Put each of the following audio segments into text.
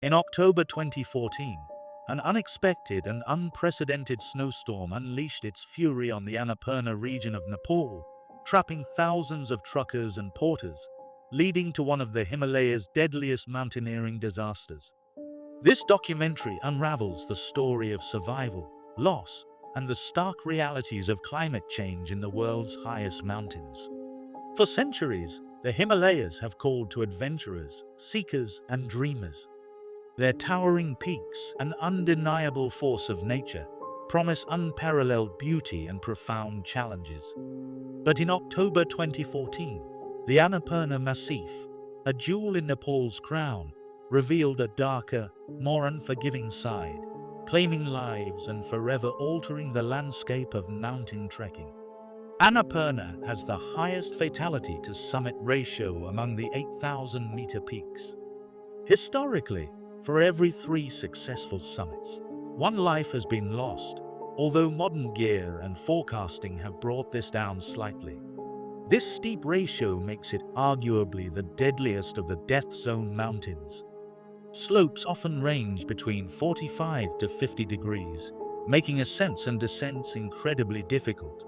In October 2014, an unexpected and unprecedented snowstorm unleashed its fury on the Annapurna region of Nepal, trapping thousands of truckers and porters, leading to one of the Himalayas' deadliest mountaineering disasters. This documentary unravels the story of survival, loss, and the stark realities of climate change in the world's highest mountains. For centuries, the Himalayas have called to adventurers, seekers, and dreamers. Their towering peaks, an undeniable force of nature, promise unparalleled beauty and profound challenges. But in October 2014, the Annapurna Massif, a jewel in Nepal's crown, revealed a darker, more unforgiving side, claiming lives and forever altering the landscape of mountain trekking. Annapurna has the highest fatality-to-summit ratio among the 8,000-meter peaks. Historically, for every 3 successful summits, 1 life has been lost, although modern gear and forecasting have brought this down slightly. This steep ratio makes it arguably the deadliest of the death zone mountains. Slopes often range between 45 to 50 degrees, making ascents and descents incredibly difficult.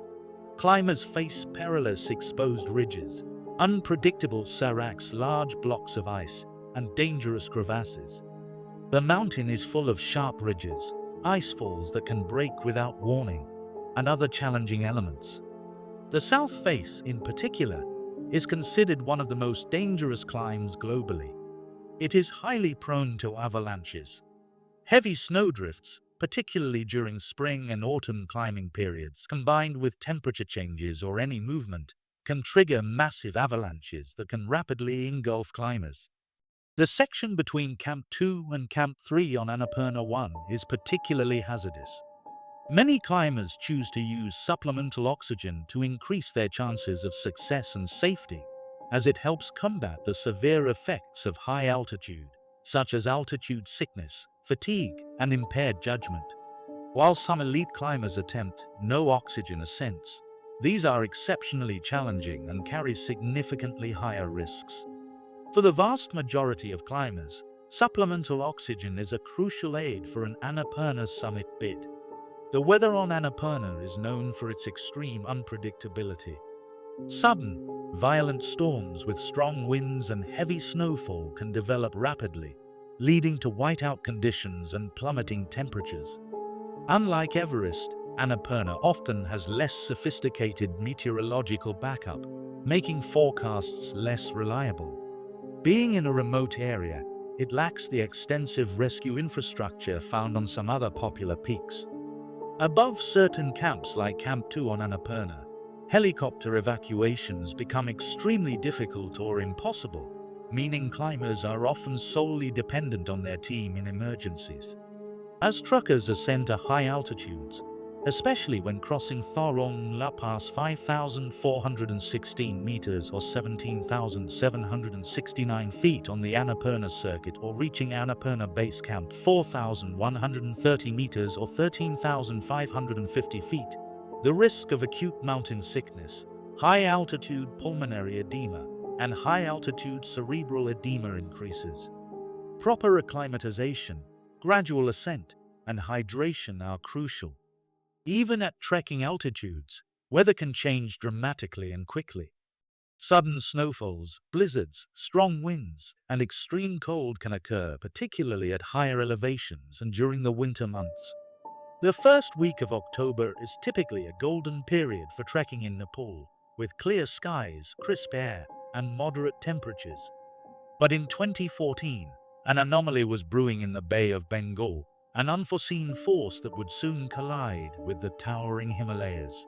Climbers face perilous exposed ridges, unpredictable seracs, large blocks of ice, and dangerous crevasses. The mountain is full of sharp ridges, ice falls that can break without warning, and other challenging elements. The south face, in particular, is considered one of the most dangerous climbs globally. It is highly prone to avalanches. Heavy snowdrifts, particularly during spring and autumn climbing periods, combined with temperature changes or any movement, can trigger massive avalanches that can rapidly engulf climbers. The section between Camp 2 and Camp 3 on Annapurna 1 is particularly hazardous. Many climbers choose to use supplemental oxygen to increase their chances of success and safety, as it helps combat the severe effects of high altitude, such as altitude sickness, fatigue, and impaired judgment. While some elite climbers attempt no oxygen ascents, these are exceptionally challenging and carry significantly higher risks. For the vast majority of climbers, supplemental oxygen is a crucial aid for an Annapurna summit bid. The weather on Annapurna is known for its extreme unpredictability. Sudden, violent storms with strong winds and heavy snowfall can develop rapidly, leading to whiteout conditions and plummeting temperatures. Unlike Everest, Annapurna often has less sophisticated meteorological backup, making forecasts less reliable. Being in a remote area, it lacks the extensive rescue infrastructure found on some other popular peaks. Above certain camps like Camp 2 on Annapurna, helicopter evacuations become extremely difficult or impossible, meaning climbers are often solely dependent on their team in emergencies. As truckers ascend to high altitudes, especially when crossing Thorong La Pass 5,416 meters or 17,769 feet on the Annapurna Circuit, or reaching Annapurna Base Camp 4,130 meters or 13,550 feet, the risk of acute mountain sickness, high-altitude pulmonary edema, and high-altitude cerebral edema increases. Proper acclimatization, gradual ascent, and hydration are crucial. Even at trekking altitudes, weather can change dramatically and quickly. Sudden snowfalls, blizzards, strong winds, and extreme cold can occur, particularly at higher elevations and during the winter months. The first week of October is typically a golden period for trekking in Nepal, with clear skies, crisp air, and moderate temperatures. But in 2014, an anomaly was brewing in the Bay of Bengal, an unforeseen force that would soon collide with the towering Himalayas.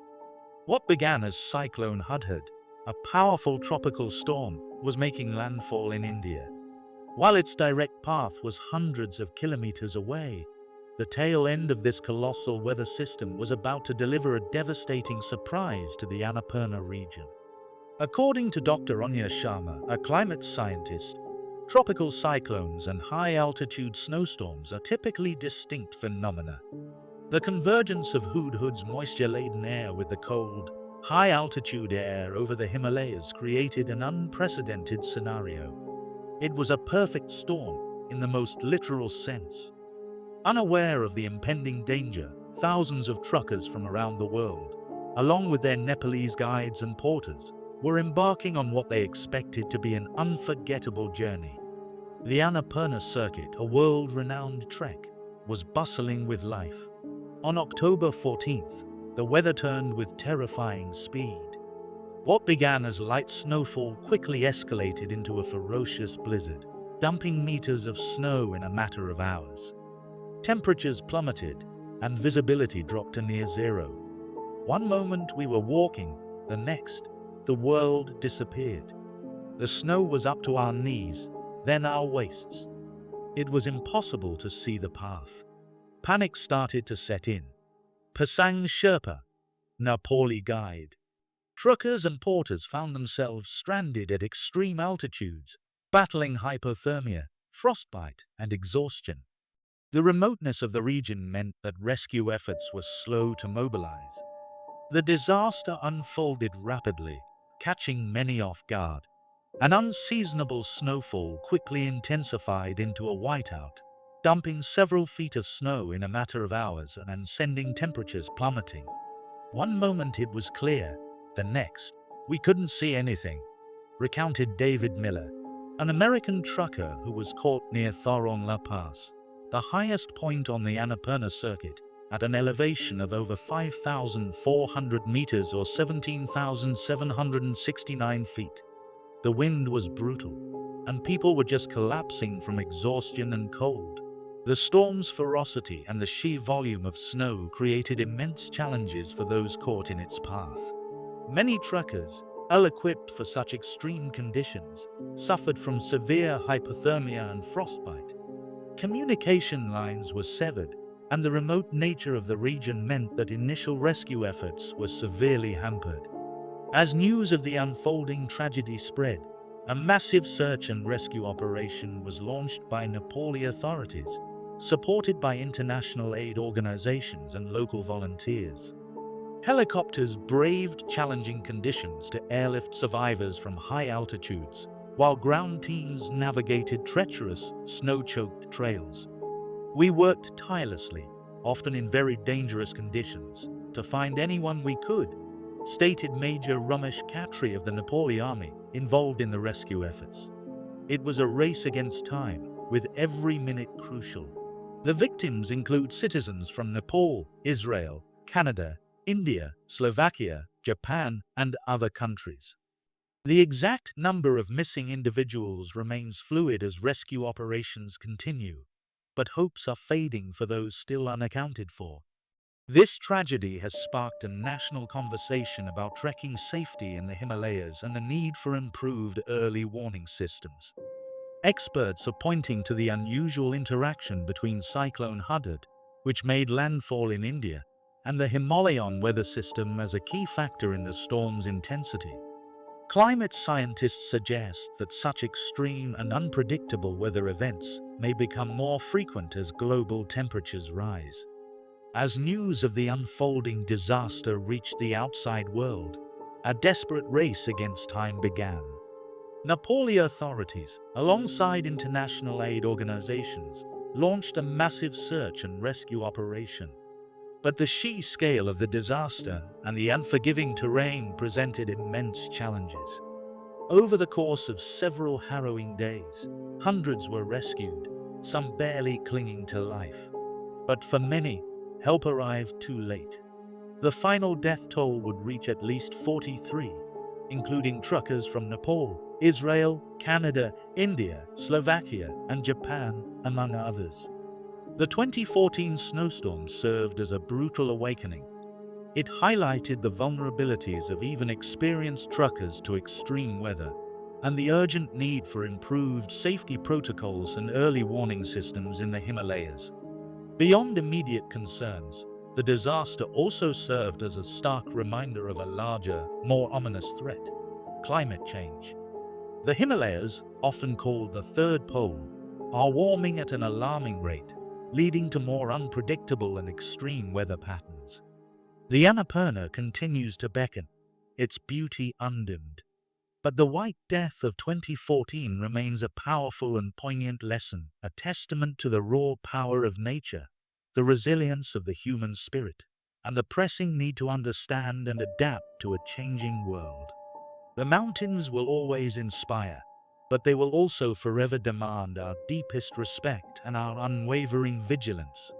What began as Cyclone Hudhud, a powerful tropical storm, was making landfall in India. While its direct path was hundreds of kilometers away, the tail end of this colossal weather system was about to deliver a devastating surprise to the Annapurna region. According to Dr. Anya Sharma, a climate scientist, tropical cyclones and high-altitude snowstorms are typically distinct phenomena. The convergence of Hudhud's moisture-laden air with the cold, high-altitude air over the Himalayas created an unprecedented scenario. It was a perfect storm, in the most literal sense. Unaware of the impending danger, thousands of truckers from around the world, along with their Nepalese guides and porters, were embarking on what they expected to be an unforgettable journey. The Annapurna Circuit, a world-renowned trek, was bustling with life. On October 14th, the weather turned with terrifying speed. What began as light snowfall quickly escalated into a ferocious blizzard, dumping meters of snow in a matter of hours. Temperatures plummeted, and visibility dropped to near zero. One moment we were walking, the next, the world disappeared. The snow was up to our knees, then our waists. It was impossible to see the path. Panic started to set in. Pasang Sherpa, Nepali guide. Truckers and porters found themselves stranded at extreme altitudes, battling hypothermia, frostbite, and exhaustion. The remoteness of the region meant that rescue efforts were slow to mobilize. The disaster unfolded rapidly, catching many off guard. An unseasonable snowfall quickly intensified into a whiteout, dumping several feet of snow in a matter of hours and sending temperatures plummeting. One moment it was clear, the next, we couldn't see anything, recounted David Miller, an American trucker who was caught near Thoron La Pass, the highest point on the Annapurna Circuit, at an elevation of over 5,400 meters or 17,769 feet. The wind was brutal, and people were just collapsing from exhaustion and cold. The storm's ferocity and the sheer volume of snow created immense challenges for those caught in its path. Many truckers, ill-equipped for such extreme conditions, suffered from severe hypothermia and frostbite. Communication lines were severed, and the remote nature of the region meant that initial rescue efforts were severely hampered. As news of the unfolding tragedy spread, a massive search and rescue operation was launched by Nepali authorities, supported by international aid organizations and local volunteers. Helicopters braved challenging conditions to airlift survivors from high altitudes, while ground teams navigated treacherous, snow-choked trails. We worked tirelessly, often in very dangerous conditions, to find anyone we could, stated Major Ramesh Khatri of the Nepali Army, involved in the rescue efforts. It was a race against time, with every minute crucial. The victims include citizens from Nepal, Israel, Canada, India, Slovakia, Japan, and other countries. The exact number of missing individuals remains fluid as rescue operations continue, but hopes are fading for those still unaccounted for. This tragedy has sparked a national conversation about trekking safety in the Himalayas and the need for improved early warning systems. Experts are pointing to the unusual interaction between Cyclone Hudud, which made landfall in India, and the Himalayan weather system as a key factor in the storm's intensity. Climate scientists suggest that such extreme and unpredictable weather events may become more frequent as global temperatures rise. As news of the unfolding disaster reached the outside world, a desperate race against time began. Nepali authorities, alongside international aid organizations, launched a massive search and rescue operation. But the sheer scale of the disaster and the unforgiving terrain presented immense challenges. Over the course of several harrowing days, hundreds were rescued, some barely clinging to life. But for many, help arrived too late. The final death toll would reach at least 43, including truckers from Nepal, Israel, Canada, India, Slovakia, and Japan, among others. The 2014 snowstorm served as a brutal awakening. It highlighted the vulnerabilities of even experienced truckers to extreme weather, and the urgent need for improved safety protocols and early warning systems in the Himalayas. Beyond immediate concerns, the disaster also served as a stark reminder of a larger, more ominous threat: climate change. The Himalayas, often called the Third Pole, are warming at an alarming rate, leading to more unpredictable and extreme weather patterns. The Annapurna continues to beckon, its beauty undimmed. But the White Death of 2014 remains a powerful and poignant lesson, a testament to the raw power of nature, the resilience of the human spirit, and the pressing need to understand and adapt to a changing world. The mountains will always inspire, but they will also forever demand our deepest respect and our unwavering vigilance.